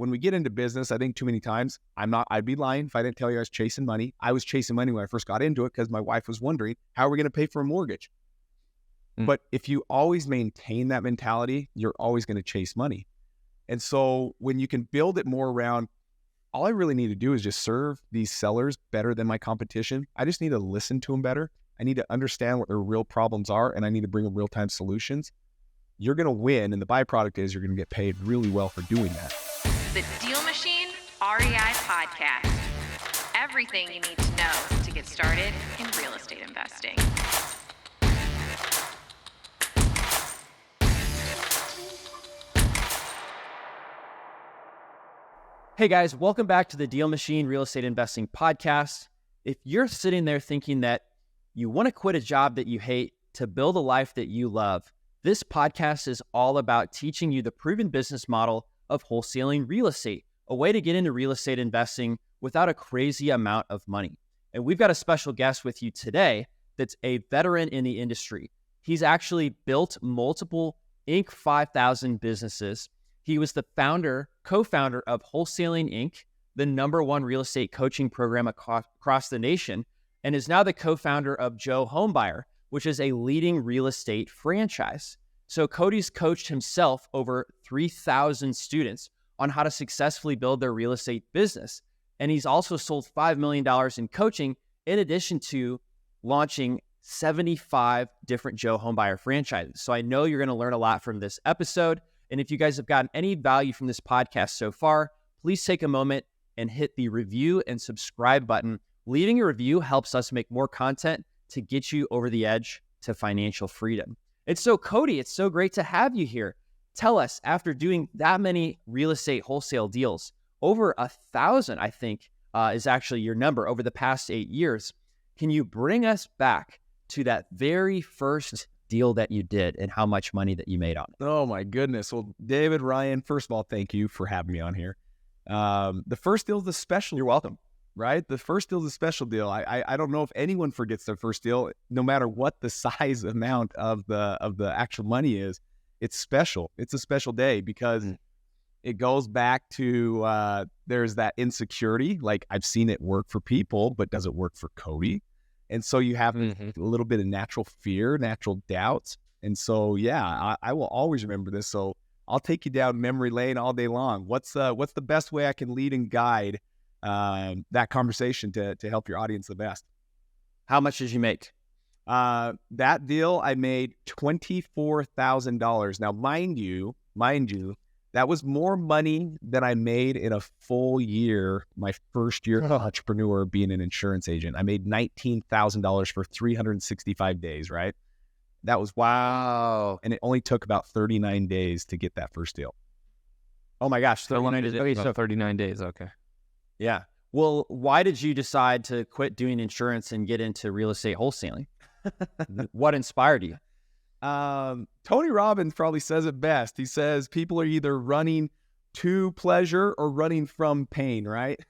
when we get into business, I think too many times I'd be lying if I didn't tell you I was chasing money. I was chasing money when I first got into it because my wife was wondering, how are we going to pay for a mortgage? But if you always maintain that mentality, you're always going to chase money. And so when you can build it more around, all I really need to do is just serve these sellers better than my competition. I just need to listen to them better. I need to understand what their real problems are, and I need to bring them real-time solutions. You're going to win, and the byproduct is you're going to get paid really well for doing that. The DealMachine REI Podcast. Everything you need to know to get started in real estate investing. Hey guys, welcome back to the DealMachine Real Estate Investing Podcast. If you're sitting there thinking that you want to quit a job that you hate to build a life that you love, this podcast is all about teaching you the proven business model of wholesaling real estate, a way to get into real estate investing without a crazy amount of money. And we've got a special guest with you today that's a veteran in the industry. He's actually built multiple Inc. 5000 businesses. He was the co-founder of Wholesaling Inc., the #1 real estate coaching program across the nation, and is now the co-founder of Joe Homebuyer, which is a leading real estate franchise. So Cody's coached himself over 3,000 students on how to successfully build their real estate business. And he's also sold $5 million in coaching, in addition to launching 75 different Joe Homebuyer franchises. So I know you're going to learn a lot from this episode. And if you guys have gotten any value from this podcast so far, please take a moment and hit the review and subscribe button. Leaving a review helps us make more content to get you over the edge to financial freedom. And so, Cody, it's so great to have you here. Tell us, after doing that many real estate wholesale deals, over 1,000, I think, is actually your number over the past 8 years, can you bring us back to that very first deal that you did and how much money that you made on it? Oh my goodness. Well, David, Ryan, first of all, thank you for having me on here. The first deal is the special. You're welcome. Right? The first deal is a special deal. I don't know if anyone forgets their first deal, no matter what the size amount of the actual money is. It's special. It's a special day because it goes back to there's that insecurity. Like, I've seen it work for people, but does it work for Cody? And so you have a little bit of natural fear, natural doubts. And so, yeah, I will always remember this. So I'll take you down memory lane all day long. What's the best way I can lead and guide that conversation to help your audience the best? How much did you make? That deal, I made $24,000. Now, mind you, that was more money than I made in a full year, my first year entrepreneur being an insurance agent. I made $19,000 for 365 days, right? That was wow. And it only took about 39 days to get that first deal. Oh my gosh. 39 days. Okay, so 39 days. Okay. Yeah. Well, why did you decide to quit doing insurance and get into real estate wholesaling? What inspired you? Tony Robbins probably says it best. He says people are either running to pleasure or running from pain, right?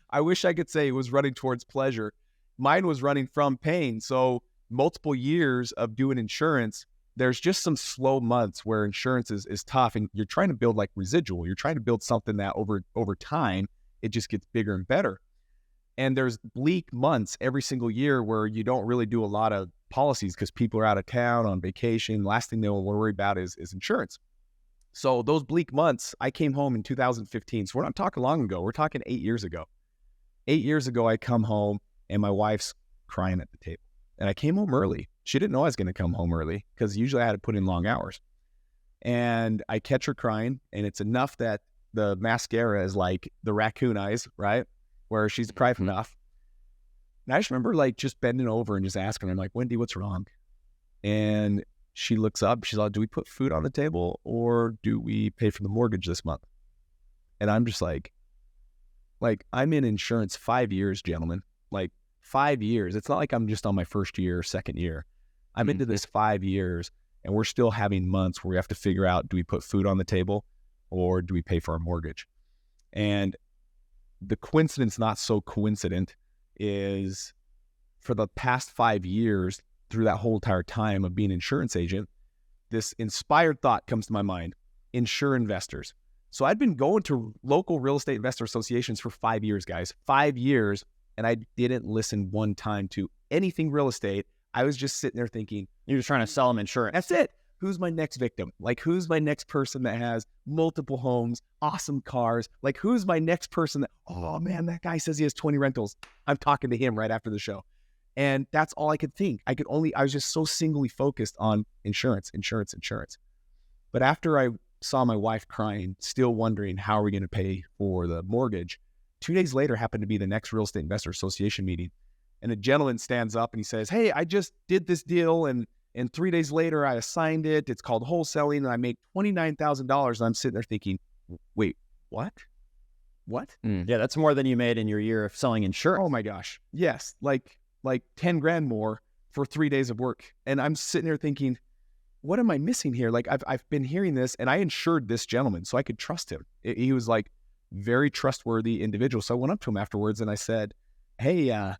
I wish I could say it was running towards pleasure. Mine was running from pain. So multiple years of doing insurance, there's just some slow months where insurance is tough, and you're trying to build like residual. You're trying to build something that over time, it just gets bigger and better. And there's bleak months every single year where you don't really do a lot of policies because people are out of town on vacation. Last thing they'll worry about is insurance. So those bleak months, I came home in 2015. So we're not talking long ago. We're talking 8 years ago. 8 years ago, I come home and my wife's crying at the table. And I came home early. She didn't know I was going to come home early because usually I had to put in long hours. And I catch her crying, and it's enough that the mascara is like the raccoon eyes, right? Where she's cried enough. And I just remember like just bending over and just asking her, I'm like, Wendy, what's wrong? And she looks up, she's like, do we put food on the table or do we pay for the mortgage this month? And I'm just like I'm in insurance 5 years, gentlemen, like 5 years. It's not like I'm just on my first year or second year. I'm into this 5 years, and we're still having months where we have to figure out, do we put food on the table or do we pay for our mortgage? And the coincidence, not so coincident, is for the past 5 years, through that whole entire time of being an insurance agent, this inspired thought comes to my mind: insure investors. So I'd been going to local real estate investor associations for 5 years, guys, 5 years. And I didn't listen one time to anything real estate. I was just sitting there thinking, You're just trying to sell them insurance. that's it. Who's my next victim? Like, who's my next person that has multiple homes, awesome cars? Like, who's my next person that, oh man, that guy says he has 20 rentals. I'm talking to him right after the show. And that's all I could think. I was just so singly focused on insurance. But after I saw my wife crying, still wondering how are we going to pay for the mortgage, 2 days later happened to be the next Real Estate Investor Association meeting. And a gentleman stands up and he says, hey, I just did this deal and 3 days later I assigned it. It's called wholesaling and I make $29,000. And I'm sitting there thinking, wait, what? Yeah, that's more than you made in your year of selling insurance. Oh my gosh. Yes. Like 10 grand more for 3 days of work. And I'm sitting there thinking, what am I missing here? Like I've been hearing this and I insured this gentleman so I could trust him. He was like very trustworthy individual. So I went up to him afterwards and I said, hey, I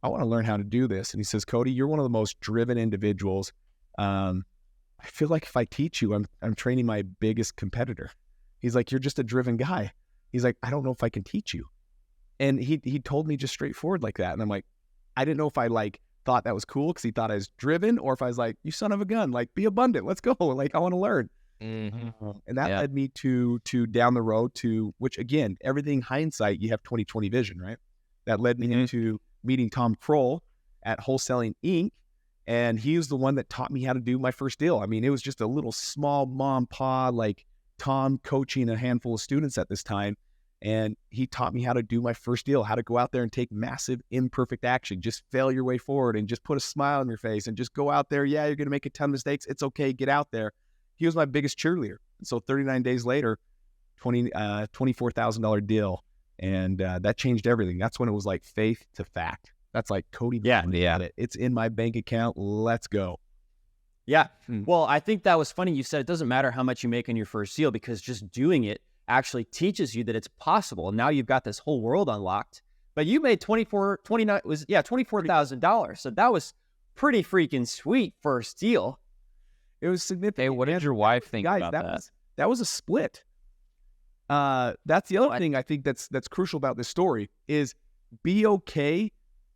want to learn how to do this. And he says, Cody, you're one of the most driven individuals. I feel like if I teach you, I'm training my biggest competitor. He's like, you're just a driven guy. He's like, I don't know if I can teach you. And he told me just straightforward like that. And I'm like, I didn't know if I thought that was cool because he thought I was driven or if I was like, you son of a gun, like be abundant. Let's go. Like, I want to learn. Mm-hmm. And that led me to down the road to, which again, everything hindsight, you have 20/20 vision, right? That led me into meeting Tom Kroll at Wholesaling Inc. And he was the one that taught me how to do my first deal. I mean, it was just a little small mom pa, like Tom coaching a handful of students at this time. And he taught me how to do my first deal, how to go out there and take massive imperfect action, just fail your way forward and just put a smile on your face and just go out there. Yeah, you're going to make a ton of mistakes. It's okay. Get out there. He was my biggest cheerleader. And so 39 days later, $24,000 deal. And that changed everything. That's when it was like faith to fact. That's like Cody. Yeah. It's in my bank account. Let's go. Yeah. Well, I think that was funny. You said it doesn't matter how much you make in your first deal because just doing it actually teaches you that it's possible. And now you've got this whole world unlocked. But you made $24,000. So that was pretty freaking sweet first deal. It was significant. Hey, what did your wife think about that? That was a split. That's the other thing I think that's crucial about this story is be okay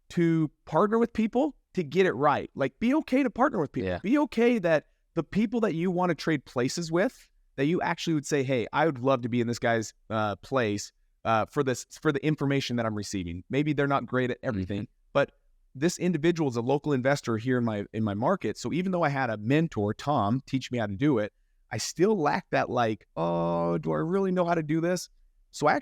to partner with people to get it right. Like, be okay to partner with people. Yeah. Be okay that the people that you want to trade places with, that you actually would say, hey, I would love to be in this guy's place for the information that I'm receiving. Maybe they're not great at everything, but this individual is a local investor here in my market. So even though I had a mentor, Tom, teach me how to do it, I still lack that like, oh, do I really know how to do this? So I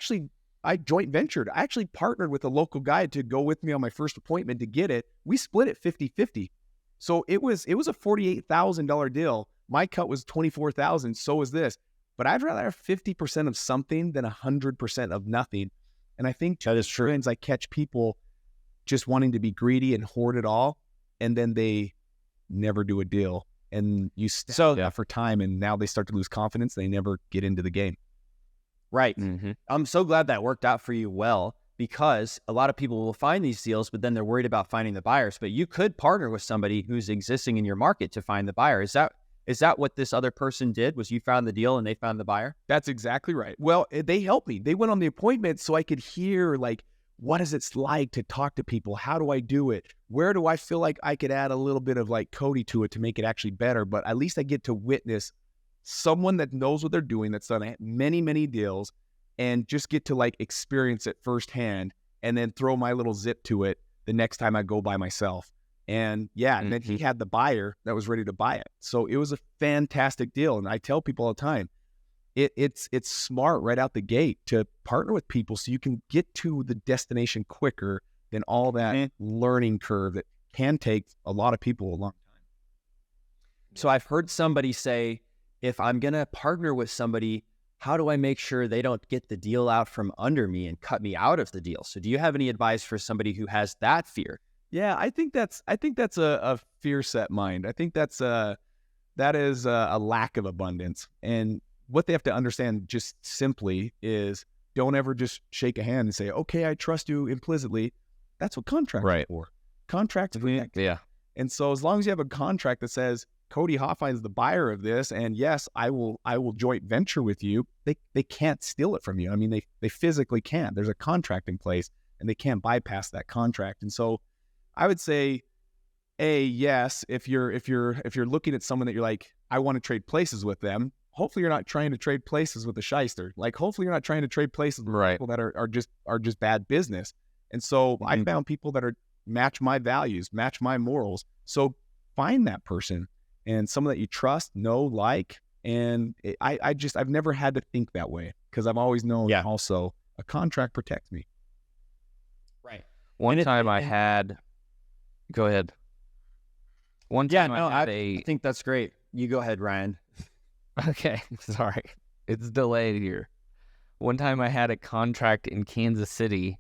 joint ventured. I actually partnered with a local guy to go with me on my first appointment to get it. We split it 50-50. So it was a $48,000 deal. My cut was $24,000. So was this. But I'd rather have 50% of something than 100% of nothing. And I think that is true. I catch people just wanting to be greedy and hoard it all, and then they never do a deal. And you for time, and now they start to lose confidence. They never get into the game. Right. I'm so glad that worked out for you well, because a lot of people will find these deals, but then they're worried about finding the buyers. But you could partner with somebody who's existing in your market to find the buyer. Is that what this other person did? Was you found the deal and they found the buyer? That's exactly right. Well, they helped me. They went on the appointment so I could hear, like, what is it like to talk to people? How do I do it? Where do I feel like I could add a little bit of like Cody to it to make it actually better? But at least I get to witness someone that knows what they're doing, that's done many, many deals, and just get to like experience it firsthand and then throw my little zip to it the next time I go by myself. And and then he had the buyer that was ready to buy it. So it was a fantastic deal. And I tell people all the time, it's smart right out the gate to partner with people so you can get to the destination quicker than all that learning curve that can take a lot of people a long time. So I've heard somebody say, if I'm going to partner with somebody, how do I make sure they don't get the deal out from under me and cut me out of the deal? So do you have any advice for somebody who has that fear? Yeah, I think that's a fear set mind. I think that is a lack of abundance. And what they have to understand just simply is, don't ever just shake a hand and say, okay, I trust you implicitly. That's what contracts are for. Contracts protect. Yeah. And so as long as you have a contract that says, Cody Hofhine is the buyer of this, and yes, I will joint venture with you. They can't steal it from you. I mean, they physically can't. There's a contract in place, and they can't bypass that contract. And so, I would say, yes, if you're looking at someone that you're like, I want to trade places with them. Hopefully, you're not trying to trade places with a shyster. Like, hopefully, you're not trying to trade places with people that are just bad business. And so, I found people that match my values, match my morals. So find that person and someone that you trust, know, like, and I've never had to think that way because I've always known also a contract protects me. Right. One time I had, go ahead. One time I think that's great. You go ahead, Ryan. Okay. Sorry. It's delayed here. One time I had a contract in Kansas City,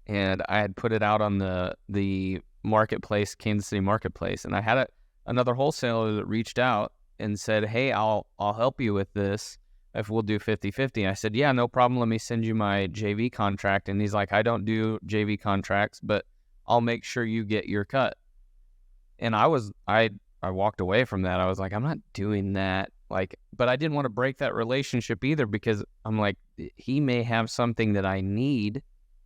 and I had put it out on the marketplace, Kansas City marketplace, and I had another wholesaler that reached out and said, hey, I'll help you with this if we'll do 50-50. I said, yeah, no problem. Let me send you my JV contract. And he's like, I don't do JV contracts, but I'll make sure you get your cut. And I walked away from that. I was like, I'm not doing that. But I didn't want to break that relationship either, because I'm like, he may have something that I need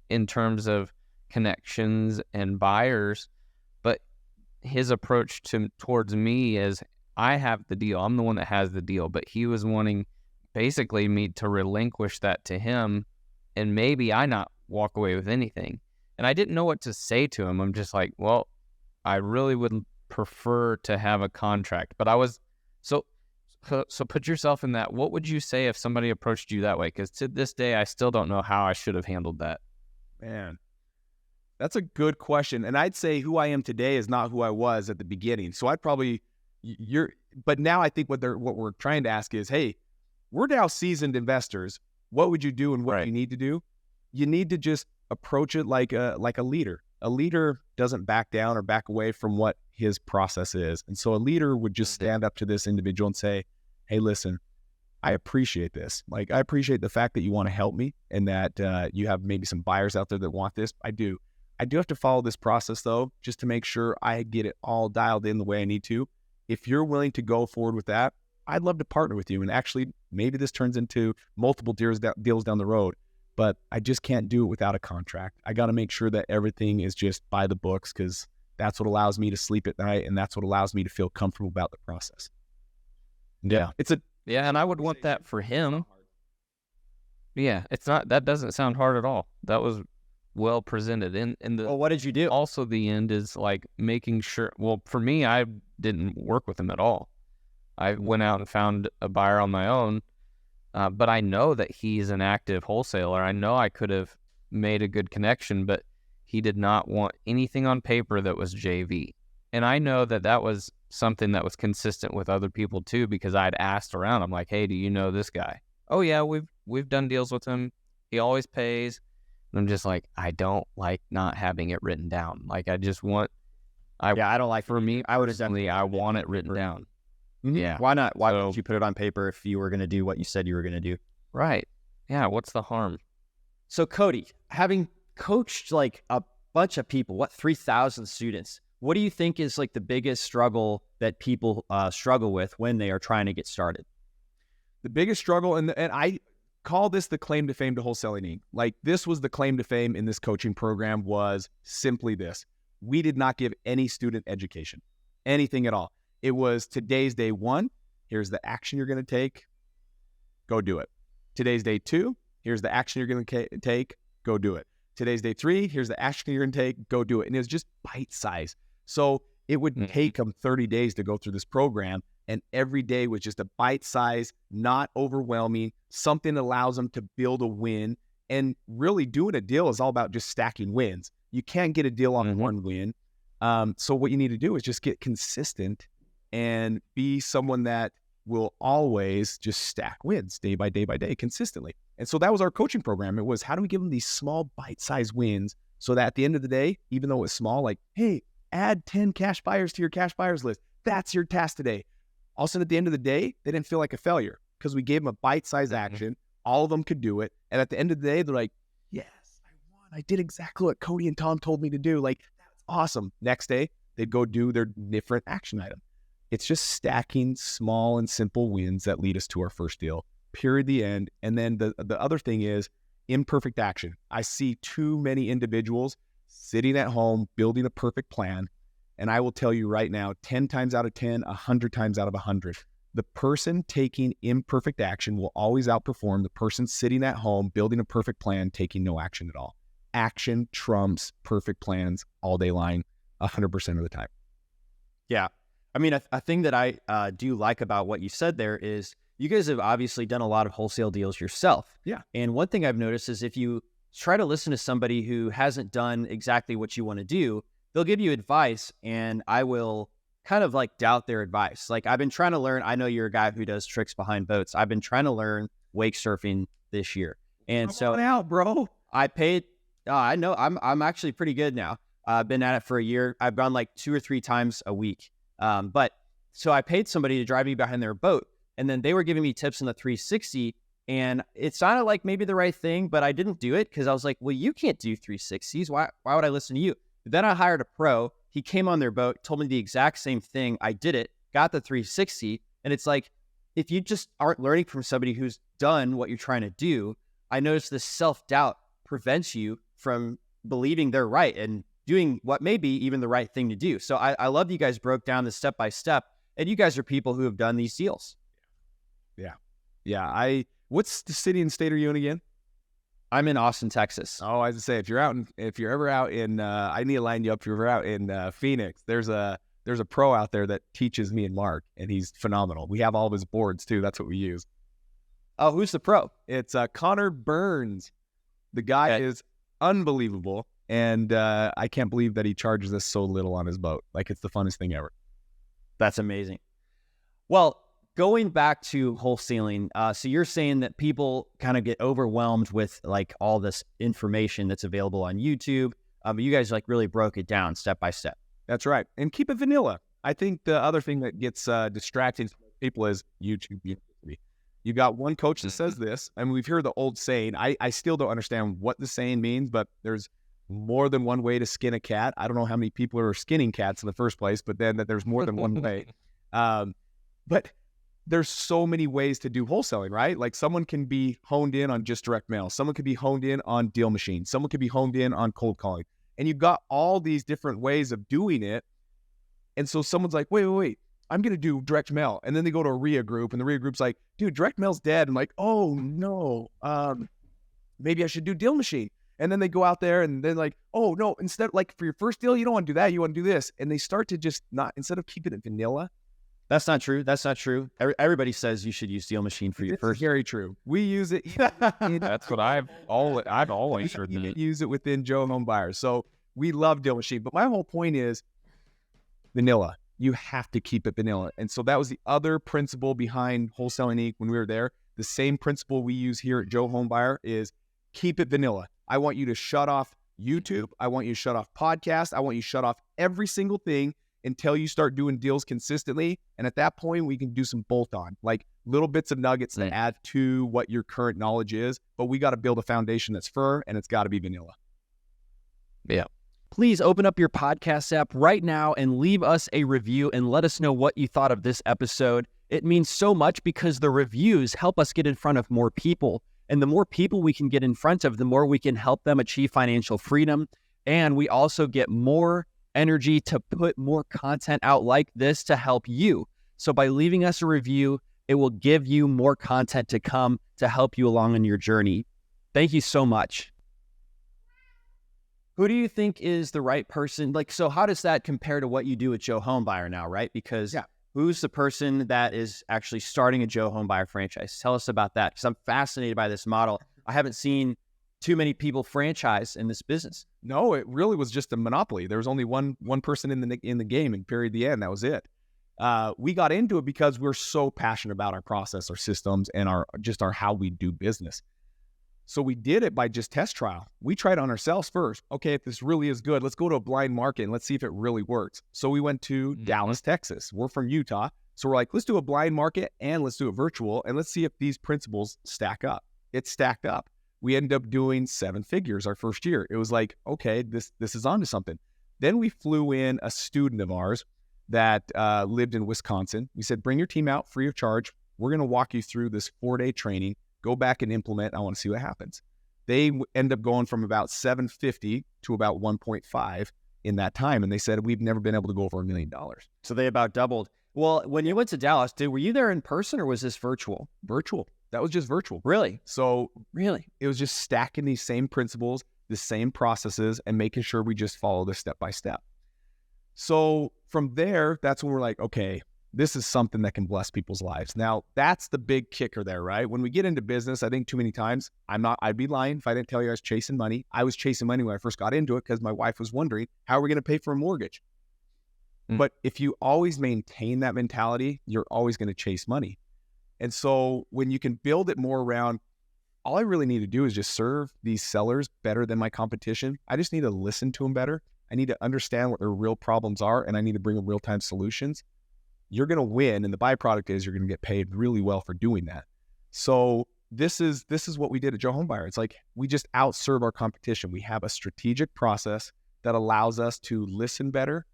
in terms of connections and buyers, but his approach towards me is, I have the deal. I'm the one that has the deal, but he was wanting basically me to relinquish that to him, and maybe I not walk away with anything. And I didn't know what to say to him. I'm just like, well, I really would prefer to have a contract, but I was so put yourself in that. What would you say if somebody approached you that way? Because to this day, I still don't know how I should have handled that. Man, that's a good question. And I'd say who I am today is not who I was at the beginning. So I'd probably, but now I think what we're trying to ask is, hey, we're now seasoned investors. What would you do and what you need to do? You need to just approach it like a leader. A leader doesn't back down or back away from what his process is. And so a leader would just stand up to this individual and say, hey, listen, I appreciate this. Like, I appreciate the fact that you want to help me and that you have maybe some buyers out there that want this. I do have to follow this process, though, just to make sure I get it all dialed in the way I need to. If you're willing to go forward with that, I'd love to partner with you. And actually, maybe this turns into multiple deals down the road, but I just can't do it without a contract. I got to make sure that everything is just by the books, because that's what allows me to sleep at night, and that's what allows me to feel comfortable about the process. Yeah. And I would want that for him. Yeah, that doesn't sound hard at all. That was well presented. Well, what did you do? Also, the end is like making sure, well, for me, I didn't work with him at all. I went out and found a buyer on my own, but I know that he's an active wholesaler. I know I could have made a good connection, but he did not want anything on paper that was JV. And I know that was something that was consistent with other people too, because I'd asked around. I'm like, hey, do you know this guy? Oh yeah, we've done deals with him. He always pays. And I'm just like, I don't like not having it written down. Like, I just want, I don't like, for me, I want it written down. Mm-hmm. Yeah. Why not? Why would you put it on paper if you were going to do what you said you were going to do? Right. Yeah. What's the harm? So Cody, having coached like a bunch of people, 3,000 students, what do you think is like the biggest struggle that people struggle with when they are trying to get started? The biggest struggle, and I call this the claim to fame to wholesaling. Like, this was the claim to fame in this coaching program, was simply this. We did not give any student education, anything at all. It was, today's day one, here's the action you're going to take, go do it. Today's day two, here's the action you're going to take, go do it. Today's day three, here's the action you're going to take, go do it. And it was just bite size. So it would take them 30 days to go through this program, and every day was just a bite size, not overwhelming, something that allows them to build a win. And really, doing a deal is all about just stacking wins. You can't get a deal on one win. So what you need to do is just get consistent and be someone that will always just stack wins day by day by day consistently. And so that was our coaching program. It was, how do we give them these small bite-sized wins so that at the end of the day, even though it's small, like, hey, add 10 cash buyers to your cash buyers list. That's your task today. All of a sudden, at the end of the day, they didn't feel like a failure because we gave them a bite-sized action. All of them could do it. And at the end of the day, they're like, yes, I won. I did exactly what Cody and Tom told me to do. Like, that's awesome. Next day, they'd go do their different action item. It's just stacking small and simple wins that lead us to our first deal, period, the end. And then the other thing is imperfect action. I see too many individuals sitting at home, building a perfect plan. And I will tell you right now, 10 times out of 10, 100 times out of 100, the person taking imperfect action will always outperform the person sitting at home, building a perfect plan, taking no action at all. Action trumps perfect plans all day long, 100% of the time. Yeah. I mean, a thing that I do like about what you said there is you guys have obviously done a lot of wholesale deals yourself. Yeah. And one thing I've noticed is if you try to listen to somebody who hasn't done exactly what you want to do, they'll give you advice and I will kind of like doubt their advice. Like I've been trying to learn, I know you're a guy who does tricks behind boats. I've been trying to learn wake surfing this year. And Come so on out, bro. I paid, I know I'm actually pretty good now. I've been at it for a year. I've gone like 2 or 3 times a week. But so I paid somebody to drive me behind their boat and then they were giving me tips on the 360 and it sounded like maybe the right thing, but I didn't do it because I was like, well, you can't do 360s. Why would I listen to you? But then I hired a pro. He came on their boat, told me the exact same thing. I did it, got the 360. And it's like, if you just aren't learning from somebody who's done what you're trying to do, I noticed this self-doubt prevents you from believing they're right and doing what may be even the right thing to do. So I love you guys broke down this step by step, and you guys are people who have done these deals. Yeah. What's the city and state are you in again? I'm in Austin, Texas. Oh, as I say, if you're ever out in, I need to line you up. If you're ever out in Phoenix, there's a pro out there that teaches me and Mark, and he's phenomenal. We have all of his boards too. That's what we use. Oh, who's the pro? It's Connor Burns. The guy is unbelievable, and I can't believe that he charges us so little on his boat. Like it's the funnest thing ever. That's amazing. Well, going back to wholesaling, so you're saying that people kind of get overwhelmed with like all this information that's available on YouTube. You guys like really broke it down step by step. That's right. And keep it vanilla. I think the other thing that gets distracting to people is YouTube University. You got one coach that says this, and we've heard the old saying. I still don't understand what the saying means, but there's more than one way to skin a cat. I don't know how many people are skinning cats in the first place, but then that there's more than one way. But there's so many ways to do wholesaling, right? Like someone can be honed in on just direct mail. Someone could be honed in on DealMachine. Someone could be honed in on cold calling. And you've got all these different ways of doing it. And so someone's like, wait, I'm going to do direct mail. And then they go to a RIA group and the RIA group's like, dude, direct mail's dead. I'm like, oh no, maybe I should do DealMachine. And then they go out there and they're like, oh no, instead, like for your first deal, you don't want to do that. You want to do this. And they start to just not, instead of keeping it vanilla. That's not true. That's not true. Everybody says you should use DealMachine for your first. Very true. We use it. That's what I've always heard. We use it within Joe Homebuyer. So we love DealMachine. But my whole point is vanilla. You have to keep it vanilla. And so that was the other principle behind Wholesaling Inc. when we were there. The same principle we use here at Joe Homebuyer is keep it vanilla. I want you to shut off YouTube. I want you to shut off podcasts. I want you to shut off every single thing until you start doing deals consistently. And at that point, we can do some bolt-on, like little bits of nuggets that add to what your current knowledge is. But we got to build a foundation that's firm, and it's got to be vanilla. Yeah. Please open up your podcast app right now and leave us a review and let us know what you thought of this episode. It means so much because the reviews help us get in front of more people. And the more people we can get in front of, the more we can help them achieve financial freedom. And we also get more energy to put more content out like this to help you. So by leaving us a review, it will give you more content to come to help you along on your journey. Thank you so much. Who do you think is the right person? Like, so how does that compare to what you do at Joe Homebuyer now, right? Because who's the person that is actually starting a Joe Homebuyer franchise? Tell us about that, because I'm fascinated by this model. I haven't seen too many people franchise in this business. No, it really was just a monopoly. There was only one person in the game, and period, the end. That was it. We got into it because we're so passionate about our process, our systems, and our how we do business. So we did it by just test trial. We tried on ourselves first. Okay, if this really is good, let's go to a blind market and let's see if it really works. So we went to Dallas, Texas. We're from Utah. So we're like, let's do a blind market and let's do it virtual and let's see if these principles stack up. It stacked up. We ended up doing 7 figures our first year. It was like, okay, this is onto something. Then we flew in a student of ours that lived in Wisconsin. We said, bring your team out free of charge. We're going to walk you through this 4-day training. Go back and implement. I want to see what happens. They end up going from about 750 to about 1.5 in that time. And they said, we've never been able to go over $1 million. So they about doubled. Well, when you went to Dallas, were you there in person or was this virtual? Virtual. That was just virtual. Really? So Really? it was just stacking these same principles, the same processes, and making sure we just follow this step by step. So from there, that's when we're like, okay, this is something that can bless people's lives. Now, that's the big kicker there, right? When we get into business, I think too many times, I'd be lying if I didn't tell you I was chasing money. I was chasing money when I first got into it because my wife was wondering, how are we going to pay for a mortgage? But if you always maintain that mentality, you're always going to chase money. And so when you can build it more around, all I really need to do is just serve these sellers better than my competition. I just need to listen to them better. I need to understand what their real problems are, and I need to bring them real-time solutions. You're going to win, and the byproduct is you're going to get paid really well for doing that. So this is what we did at Joe Homebuyer. It's like we just outserve our competition. We have a strategic process that allows us to listen better,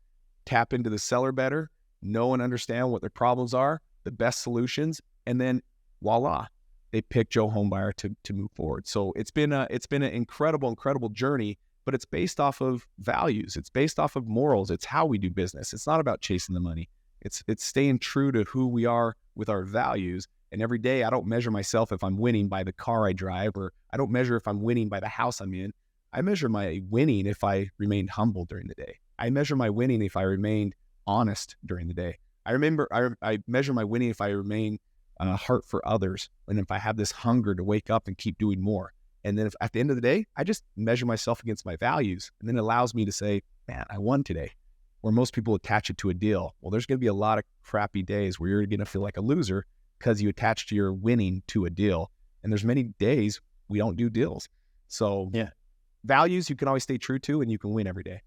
tap into the seller better, know and understand what their problems are, the best solutions, and then voila, they pick Joe Homebuyer to move forward. So it's been an incredible journey, but it's based off of values. It's based off of morals. It's how we do business. It's not about chasing the money. It's staying true to who we are with our values. And every day I don't measure myself if I'm winning by the car I drive, or I don't measure if I'm winning by the house I'm in. I measure my winning if I remained humble during the day. I measure my winning if I remained honest during the day. I measure my winning if I remain heart for others, and if I have this hunger to wake up and keep doing more. And then if at the end of the day, I just measure myself against my values, and then it allows me to say, man, I won today. Where most people attach it to a deal. Well, there's going to be a lot of crappy days where you're going to feel like a loser because you attached your winning to a deal. And there's many days we don't do deals. So yeah, values you can always stay true to, and you can win every day.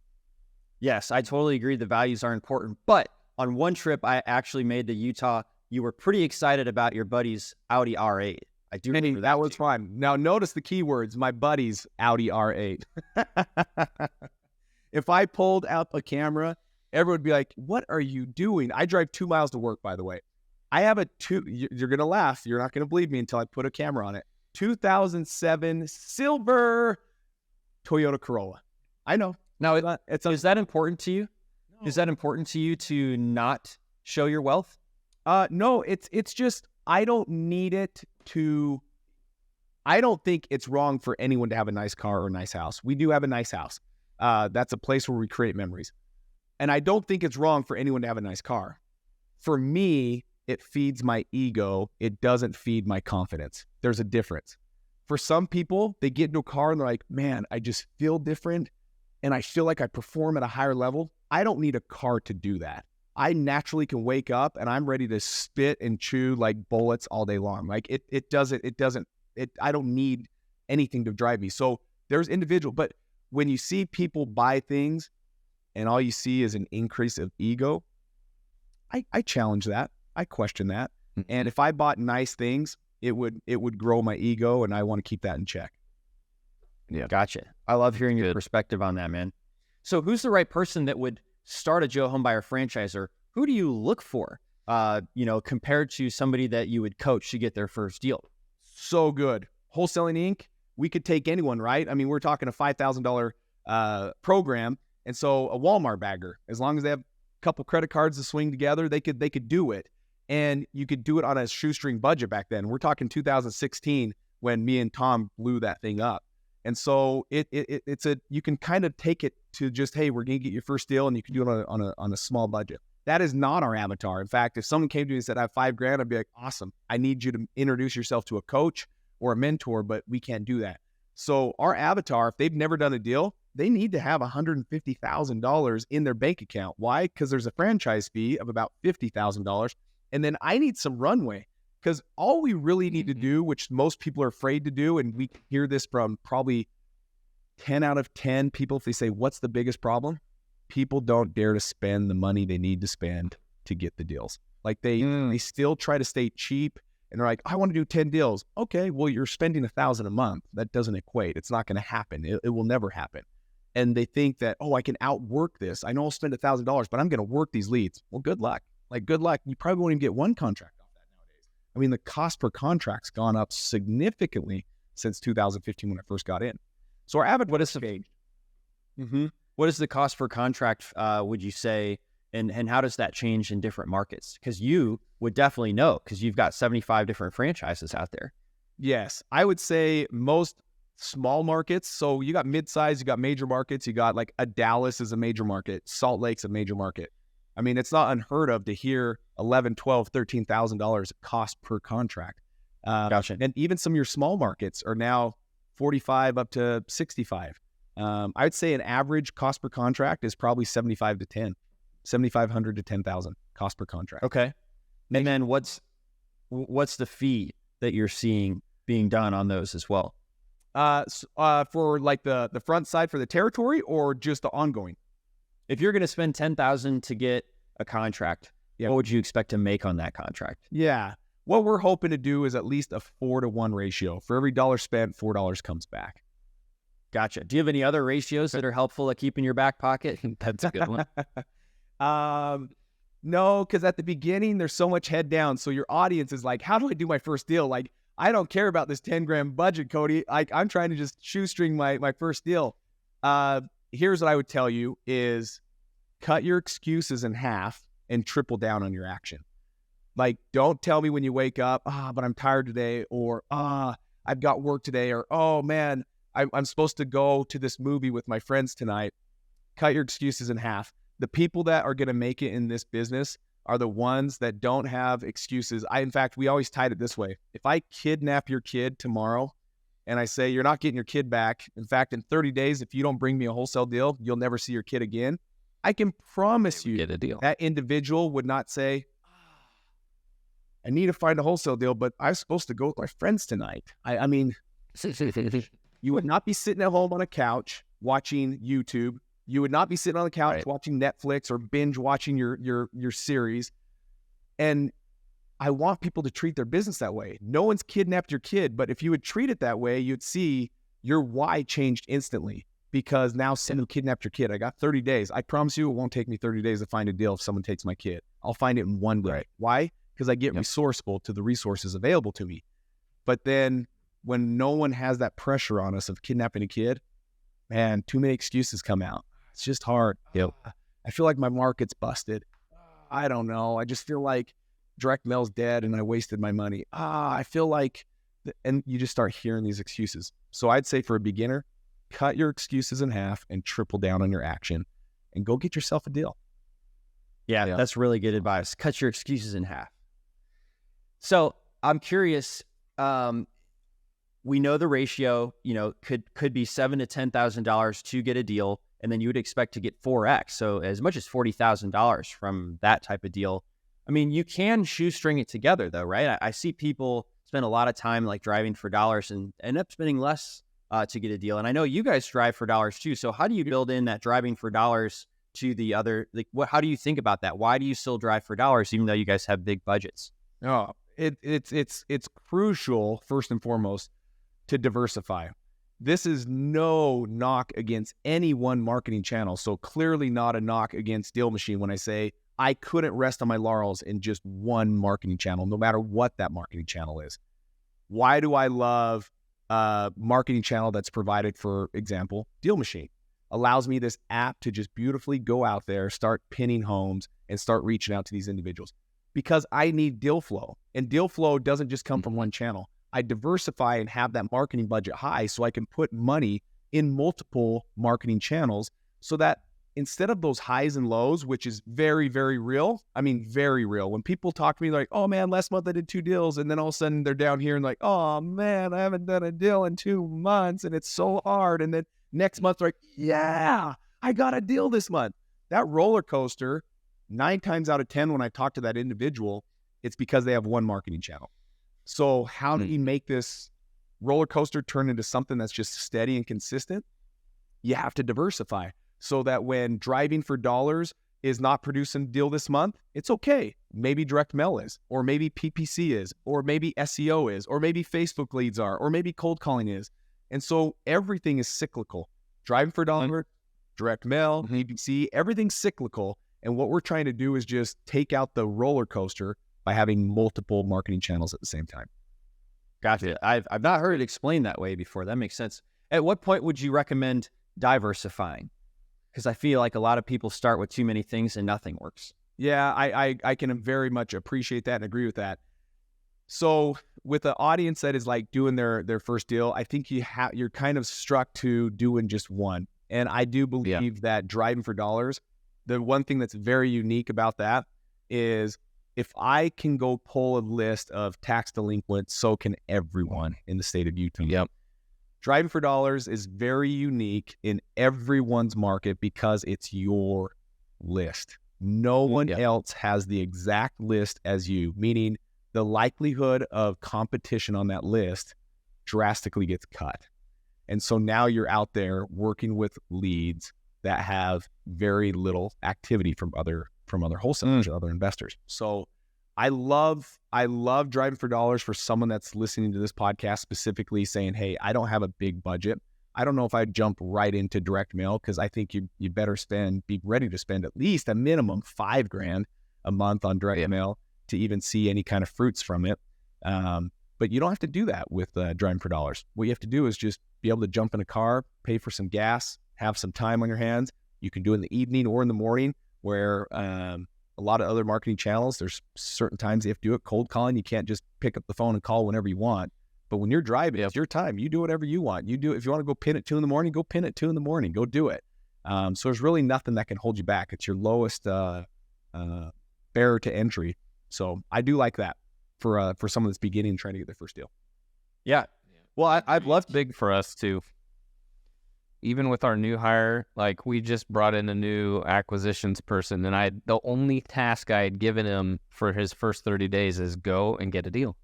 Yes, I totally agree. The values are important. But on one trip I actually made to Utah, you were pretty excited about your buddy's Audi R8. I do remember that was fun. Now notice the keywords, my buddy's Audi R8. If I pulled out a camera, everyone would be like, what are you doing? I drive 2 miles to work, by the way. I have you're going to laugh. You're not going to believe me until I put a camera on it. 2007 silver Toyota Corolla. I know. Now, is that important to you? No. Is that important to you to not show your wealth? No, it's just, I don't need it to, I don't think it's wrong for anyone to have a nice car or a nice house. We do have a nice house. That's a place where we create memories. And I don't think it's wrong for anyone to have a nice car. For me, it feeds my ego. It doesn't feed my confidence. There's a difference. For some people, they get into a car and they're like, man, I just feel different and I feel like I perform at a higher level. I don't need a car to do that. I naturally can wake up and I'm ready to spit and chew like bullets all day long. Like I don't need anything to drive me. So there's individual, but when you see people buy things and all you see is an increase of ego, I challenge that. I question that. And if I bought nice things, it would grow my ego, and I want to keep that in check. Yeah. Gotcha. I love hearing your perspective on that, man. So who's the right person that would start a Joe Homebuyer franchise, or who do you look for, compared to somebody that you would coach to get their first deal? So good. Wholesaling Inc., we could take anyone, right? I mean, we're talking a $5,000 program. And so a Walmart bagger, as long as they have a couple credit cards to swing together, they could do it. And you could do it on a shoestring budget back then. We're talking 2016 when me and Tom blew that thing up. And so you can kind of take it to just, hey, we're going to get your first deal, and you can do it on a small budget. That is not our avatar. In fact, if someone came to me and said, I have $5,000, I'd be like, awesome. I need you to introduce yourself to a coach or a mentor, but we can't do that. So our avatar, if they've never done a deal, they need to have $150,000 in their bank account. Why? Because there's a franchise fee of about $50,000. And then I need some runway, because all we really need to do, which most people are afraid to do, and we hear this from probably 10 out of 10 people, if they say, what's the biggest problem? People don't dare to spend the money they need to spend to get the deals. Like they still try to stay cheap, and they're like, I want to do 10 deals. Okay, well, you're spending $1,000 a month. That doesn't equate. It's not going to happen. It will never happen. and they think that, oh, I can outwork this. I know I'll spend $1,000, but I'm going to work these leads. Well, good luck. Like, good luck. You probably won't even get one contract off that nowadays. I mean, the cost per contract's gone up significantly since 2015 when I first got in. So our avatar What is changed. What is the cost per contract, would you say, and how does that change in different markets? Because you would definitely know, because you've got 75 different franchises out there. Yes, I would say most small markets. So you got mid-size, you got major markets. You got like a Dallas is a major market. Salt Lake's a major market. I mean, it's not unheard of to hear $11,000, $12,000, $13,000 cost per contract. Gotcha. And even some of your small markets are now 45 up to 65. I would say an average cost per contract is probably 75 to 10, 7,500 to 10,000 cost per contract. Okay. And then what's the fee that you're seeing being done on those as well? For like the front side for the territory, or just the ongoing? If you're going to spend $10,000 to get a contract, what would you expect to make on that contract? Yeah. What we're hoping to do is at least a 4-to-1 ratio. For every dollar spent, $4 comes back. Gotcha. Do you have any other ratios that are helpful at keeping your back pocket? That's a good one. No, because at the beginning, there's so much head down. So your audience is like, how do I do my first deal? Like, I don't care about this 10 grand budget, Cody. I'm trying to just shoestring my first deal. Here's what I would tell you is cut your excuses in half and triple down on your action. Like, don't tell me when you wake up, but I'm tired today, or I've got work today, or oh man, I'm supposed to go to this movie with my friends tonight. Cut your excuses in half. The people that are going to make it in this business are the ones that don't have excuses. In fact, we always tied it this way. If I kidnap your kid tomorrow and I say, you're not getting your kid back. In fact, in 30 days, if you don't bring me a wholesale deal, you'll never see your kid again. I can promise you Get a deal. that individual would not say, I need to find a wholesale deal, but I'm supposed to go with my friends tonight. I mean, you would not be sitting at home on a couch watching YouTube. You would not be sitting on the couch watching Netflix or binge watching your series. And I want people to treat their business that way. No one's kidnapped your kid, but if you would treat it that way, you'd see your why changed instantly, because now someone kidnapped your kid. I got 30 days. I promise you it won't take me 30 days to find a deal if someone takes my kid. I'll find it in one day. Why? Because I get resourceful to the resources available to me. But then when no one has that pressure on us of kidnapping a kid, man, too many excuses come out. It's just hard. I feel like my market's busted. I don't know. I just feel like direct mail's dead and I wasted my money. I feel like, and you just start hearing these excuses. So I'd say for a beginner, cut your excuses in half and triple down on your action and go get yourself a deal. Yeah, that's really good advice. Cut your excuses in half. So I'm curious, we know the ratio, could be $7,000 to $10,000 to get a deal, and then you would expect to get 4x. So as much as $40,000 from that type of deal. I mean, you can shoestring it together though, right? I see people spend a lot of time like driving for dollars and end up spending less to get a deal. And I know you guys drive for dollars too. So how do you build in that driving for dollars to the other, how do you think about that? Why do you still drive for dollars even though you guys have big budgets? Oh, it's crucial, first and foremost, to diversify. This is no knock against any one marketing channel. So clearly not a knock against DealMachine when I say I couldn't rest on my laurels in just one marketing channel, no matter what that marketing channel is. Why do I love a marketing channel that's provided, for example, DealMachine? Allows me this app to just beautifully go out there, start pinning homes, and start reaching out to these individuals. Because I need deal flow. And deal flow doesn't just come from one channel. I diversify and have that marketing budget high so I can put money in multiple marketing channels so that instead of those highs and lows, which is very, very real, I mean, very real. When people talk to me like, oh man, last month I did 2 deals, and then all of a sudden they're down here and like, oh man, I haven't done a deal in 2 months and it's so hard. And then next month they're like, yeah, I got a deal this month. That roller coaster, 9 times out of 10 when I talk to that individual, it's because they have one marketing channel. So how do you make this roller coaster turn into something that's just steady and consistent? You have to diversify so that when driving for dollars is not producing a deal this month, it's okay. Maybe direct mail is, or maybe PPC is, or maybe SEO is, or maybe Facebook leads are, or maybe cold calling is. And so everything is cyclical. Driving for dollars direct mail, PPC, everything's cyclical. And what we're trying to do is just take out the roller coaster by having multiple marketing channels at the same time. Gotcha. I've not heard it explained that way before. That makes sense. At what point would you recommend diversifying? Because I feel like a lot of people start with too many things and nothing works. Yeah, I can very much appreciate that and agree with that. So with an audience that is like doing their first deal, I think you're kind of struck to doing just one. And I do believe that driving for dollars, the one thing that's very unique about that is if I can go pull a list of tax delinquents, so can everyone in the state of Utah. Yep. Driving for dollars is very unique in everyone's market because it's your list. No one else has the exact list as you, meaning the likelihood of competition on that list drastically gets cut. And so now you're out there working with leads that have very little activity from other wholesalers or other investors. So I love driving for dollars for someone that's listening to this podcast specifically saying, hey, I don't have a big budget. I don't know if I'd jump right into direct mail because I think you better be ready to spend at least a minimum $5,000 a month on direct mail to even see any kind of fruits from it. But you don't have to do that with driving for dollars. What you have to do is just be able to jump in a car, pay for some gas, have some time on your hands. You can do it in the evening or in the morning where a lot of other marketing channels, there's certain times you have to do it. Cold calling, you can't just pick up the phone and call whenever you want. But when you're driving, it's your time. You do whatever you want. You do, if you want to go pin at 2 a.m, go pin at 2 a.m. Go do it. So there's really nothing that can hold you back. It's your lowest barrier to entry. So I do like that for someone that's beginning trying to get their first deal. Yeah. Well, I'd love to. Big for us too. Even with our new hire, like we just brought in a new acquisitions person, and the only task I had given him for his first 30 days is go and get a deal.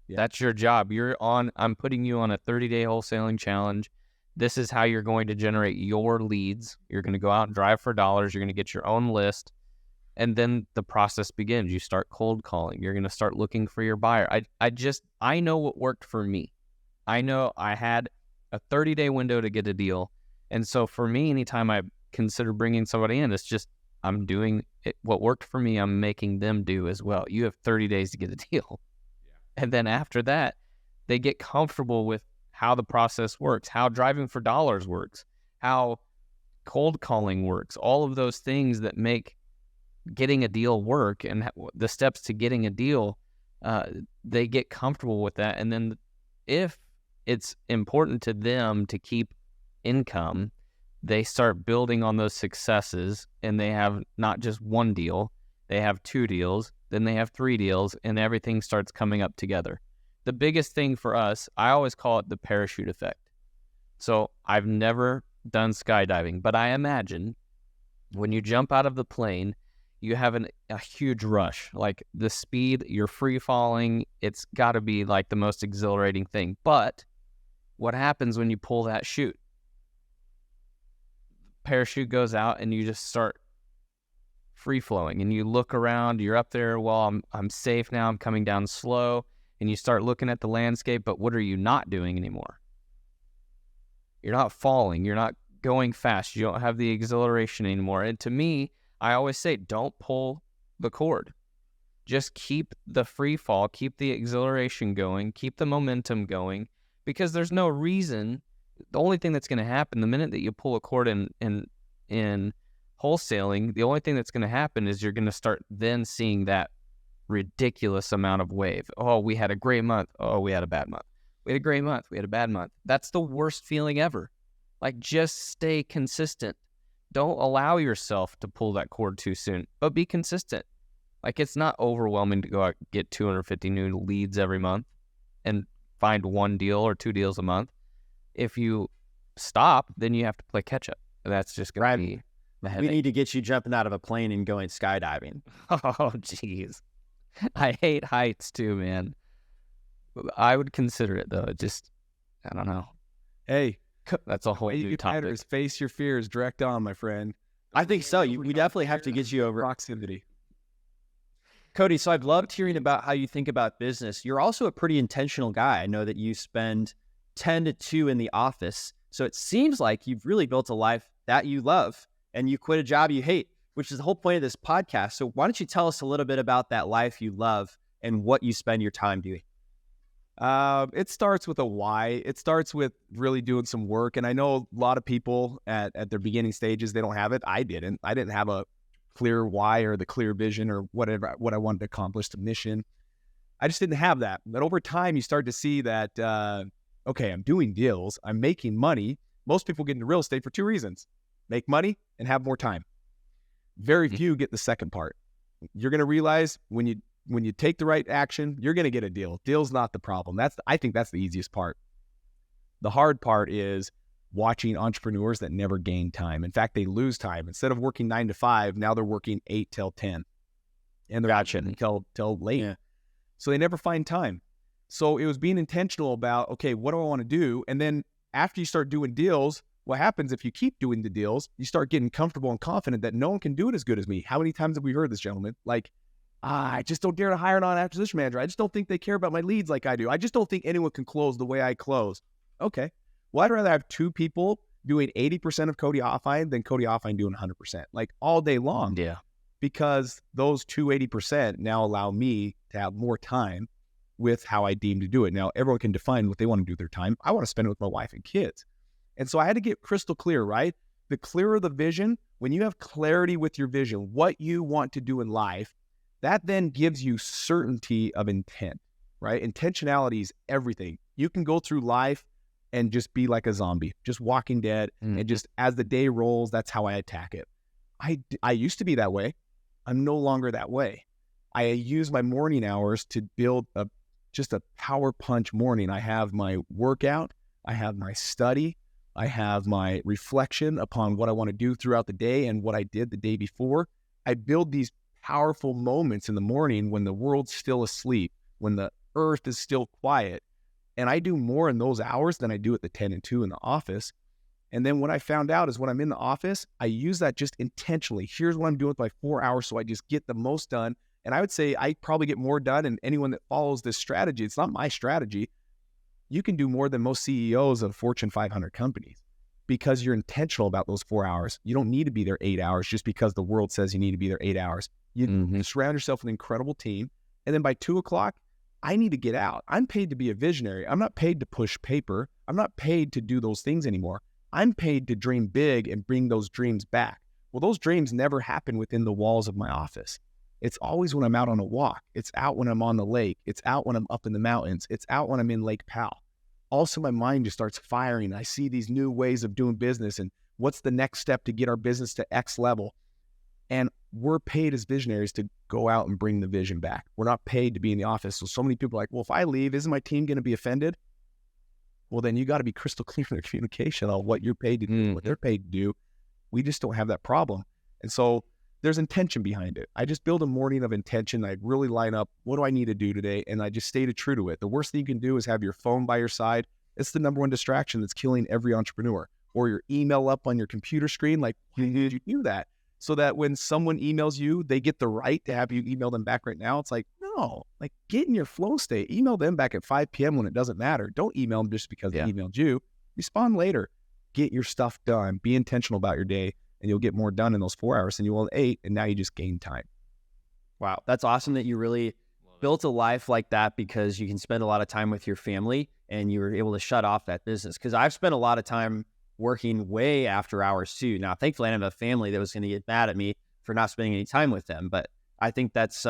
Yeah. That's your job. I'm putting you on a 30-day wholesaling challenge. This is how you're going to generate your leads. You're going to go out and drive for dollars. You're going to get your own list. And then the process begins. You start cold calling. You're going to start looking for your buyer. I know what worked for me. I know I had a 30-day window to get a deal. And so for me, anytime I consider bringing somebody in, it's just I'm doing it, what worked for me, I'm making them do as well. You have 30 days to get a deal. Yeah. And then after that, they get comfortable with how the process works, how driving for dollars works, how cold calling works, all of those things that make getting a deal work and the steps to getting a deal, they get comfortable with that. And then if it's important to them to keep income, they start building on those successes, and they have not just one deal, they have 2 deals, then they have 3 deals, and everything starts coming up together. The biggest thing for us, I always call it the parachute effect. So I've never done skydiving, but I imagine when you jump out of the plane, you have a huge rush, like the speed, you're free falling. It's got to be like the most exhilarating thing. But what happens when you pull that chute? Parachute goes out and you just start free flowing, and you look around, you're up there, well, I'm safe now, I'm coming down slow, and you start looking at the landscape. But what are you not doing anymore? You're not falling, you're not going fast, you don't have the exhilaration anymore. And to me, I always say, don't pull the cord. Just keep the free fall, keep the exhilaration going, keep the momentum going, because there's no reason. The only thing that's going to happen the minute that you pull a cord in wholesaling, the only thing that's going to happen is you're going to start then seeing that ridiculous amount of wave. Oh, we had a great month. Oh, we had a bad month. We had a great month. We had a bad month. That's the worst feeling ever. Like, just stay consistent. Don't allow yourself to pull that cord too soon, but be consistent. Like, it's not overwhelming to go out and get 250 new leads every month and find 1 deal or 2 deals a month. If you stop, then you have to play catch up. That's just going to be the headache. We need to get you jumping out of a plane and going skydiving. Oh, jeez. I hate heights too, man. I would consider it, though. It just, I don't know. Hey, that's a whole new topic. Face your fears, direct on, my friend. I think so. We definitely have to get you over proximity. Cody, so I've loved hearing about how you think about business. You're also a pretty intentional guy. I know that you spend 10 to 2 in the office. So it seems like you've really built a life that you love and you quit a job you hate, which is the whole point of this podcast. So why don't you tell us a little bit about that life you love and what you spend your time doing? It starts with a why. It starts with really doing some work. And I know a lot of people at their beginning stages, they don't have it. I didn't have a clear why or the clear vision or whatever, what I wanted to accomplish, the mission. I just didn't have that. But over time, you start to see that, okay, I'm doing deals. I'm making money. Most people get into real estate for two reasons: make money and have more time. Very few get the second part. You're going to realize when you take the right action, you're going to get a deal. Deal's not the problem. I think that's the easiest part. The hard part is watching entrepreneurs that never gain time. In fact, they lose time. Instead of working 9 to 5, now they're working 8 till 10. And they're working till late. Yeah. So they never find time. So it was being intentional about, okay, what do I want to do? And then after you start doing deals, what happens if you keep doing the deals, you start getting comfortable and confident that no one can do it as good as me. How many times have we heard this, gentlemen? Like, I just don't dare to hire an acquisition manager. I just don't think they care about my leads like I do. I just don't think anyone can close the way I close. Okay. Well, I'd rather have 2 people doing 80% of Cody Hofhine than Cody Hofhine doing 100%, like all day long. Yeah. Because those 80% now allow me to have more time with how I deem to do it. Now, everyone can define what they want to do with their time. I want to spend it with my wife and kids. And so I had to get crystal clear, right? The clearer the vision, when you have clarity with your vision, what you want to do in life, that then gives you certainty of intent, right? Intentionality is everything. You can go through life and just be like a zombie, just walking dead. And just as the day rolls, that's how I attack it. I used to be that way. I'm no longer that way. I use my morning hours to build just a power punch morning. I have my workout, I have my study, I have my reflection upon what I want to do throughout the day and what I did the day before. I build these powerful moments in the morning when the world's still asleep, when the earth is still quiet. And I do more in those hours than I do at the 10 and 2 in the office. And then what I found out is when I'm in the office, I use that just intentionally. Here's what I'm doing with my 4 hours so I just get the most done. And I would say I probably get more done, and anyone that follows this strategy, it's not my strategy. You can do more than most CEOs of Fortune 500 companies because you're intentional about those 4 hours. You don't need to be there 8 hours just because the world says you need to be there 8 hours. You surround yourself with an incredible team. And then by 2 o'clock, I need to get out. I'm paid to be a visionary. I'm not paid to push paper. I'm not paid to do those things anymore. I'm paid to dream big and bring those dreams back. Well, those dreams never happen within the walls of my office. It's always when I'm out on a walk. It's out when I'm on the lake. It's out when I'm up in the mountains. It's out when I'm in Lake Powell. Also, my mind just starts firing. I see these new ways of doing business and what's the next step to get our business to X level. And we're paid as visionaries to go out and bring the vision back. We're not paid to be in the office. So many people are like, well, if I leave, isn't my team going to be offended? Well, then you got to be crystal clear in their communication on what you're paid to do, what they're paid to do. We just don't have that problem. And so there's intention behind it. I just build a morning of intention. I really line up, what do I need to do today? And I just stay true to it. The worst thing you can do is have your phone by your side. It's the number one distraction that's killing every entrepreneur. Or your email up on your computer screen. Like, why did you do that? So that when someone emails you, they get the right to have you email them back right now. It's like, no, like get in your flow state. Email them back at 5 p.m. when it doesn't matter. Don't email them just because they emailed you. Respond later. Get your stuff done. Be intentional about your day, and you'll get more done in those 4 hours than you will in 8, and now you just gain time. Wow. That's awesome that you really built a life like that because you can spend a lot of time with your family and you were able to shut off that business. Because I've spent a lot of time working way after hours too. Now, thankfully, I have a family that was going to get mad at me for not spending any time with them. But I think that's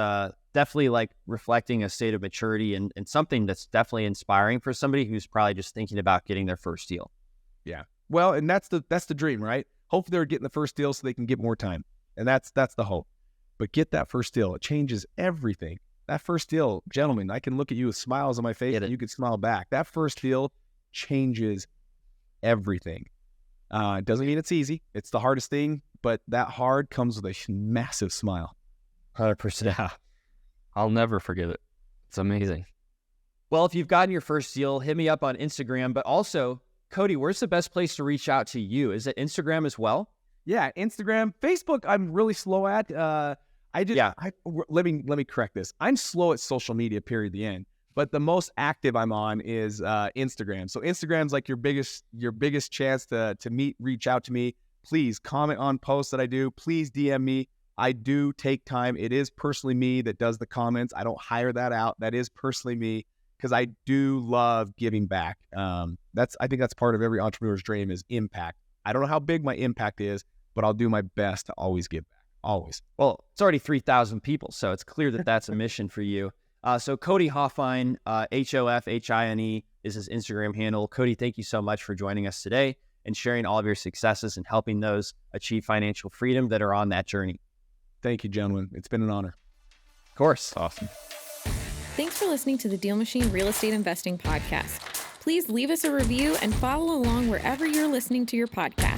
definitely like reflecting a state of maturity and something that's definitely inspiring for somebody who's probably just thinking about getting their first deal. Yeah. Well, and that's the dream, right? Hopefully they're getting the first deal so they can get more time. And that's the hope. But get that first deal. It changes everything. That first deal, gentlemen, I can look at you with smiles on my face and you can smile back. That first deal changes everything. It doesn't mean it's easy. It's the hardest thing, but that hard comes with a massive smile. 100%. Yeah. I'll never forget it. It's amazing. Well, if you've gotten your first deal, hit me up on Instagram. But also, Cody, where's the best place to reach out to you? Is it Instagram as well? Yeah, Instagram. Facebook, I'm really slow at. Let me correct this. I'm slow at social media, period, the end. But the most active I'm on is Instagram. So Instagram's like your biggest chance to reach out to me. please comment on posts that I do. Please DM me. I do take time. It is personally me that does the comments. I don't hire that out. That is personally me because I do love giving back. I think that's part of every entrepreneur's dream is impact. I don't know how big my impact is, but I'll do my best to always give back. Always. Well, it's already 3,000 people, so it's clear that that's a mission for you. So Cody Hofhine, Hofhine is his Instagram handle. Cody, thank you so much for joining us today and sharing all of your successes and helping those achieve financial freedom that are on that journey. Thank you, gentlemen. It's been an honor. Of course. Awesome. Thanks for listening to the DealMachine Real Estate Investing Podcast. Please leave us a review and follow along wherever you're listening to your podcast.